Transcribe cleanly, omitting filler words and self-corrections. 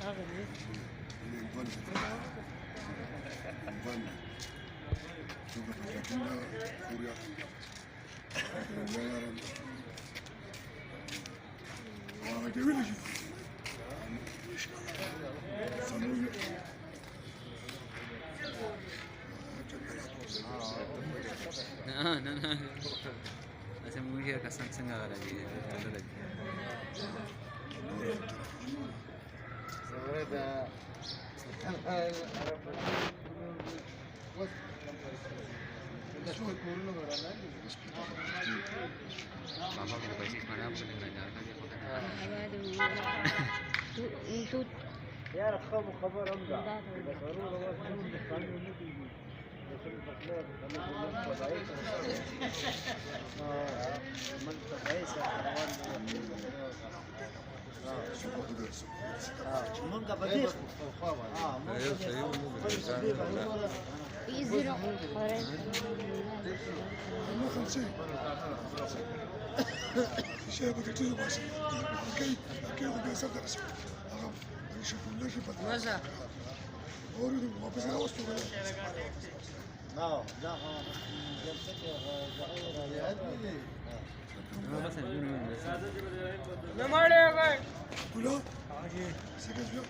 نه اسه موږ یې کسان څنګه راځي बाबा के पैसे खाना आपको लेना जा यार खबर हम जा no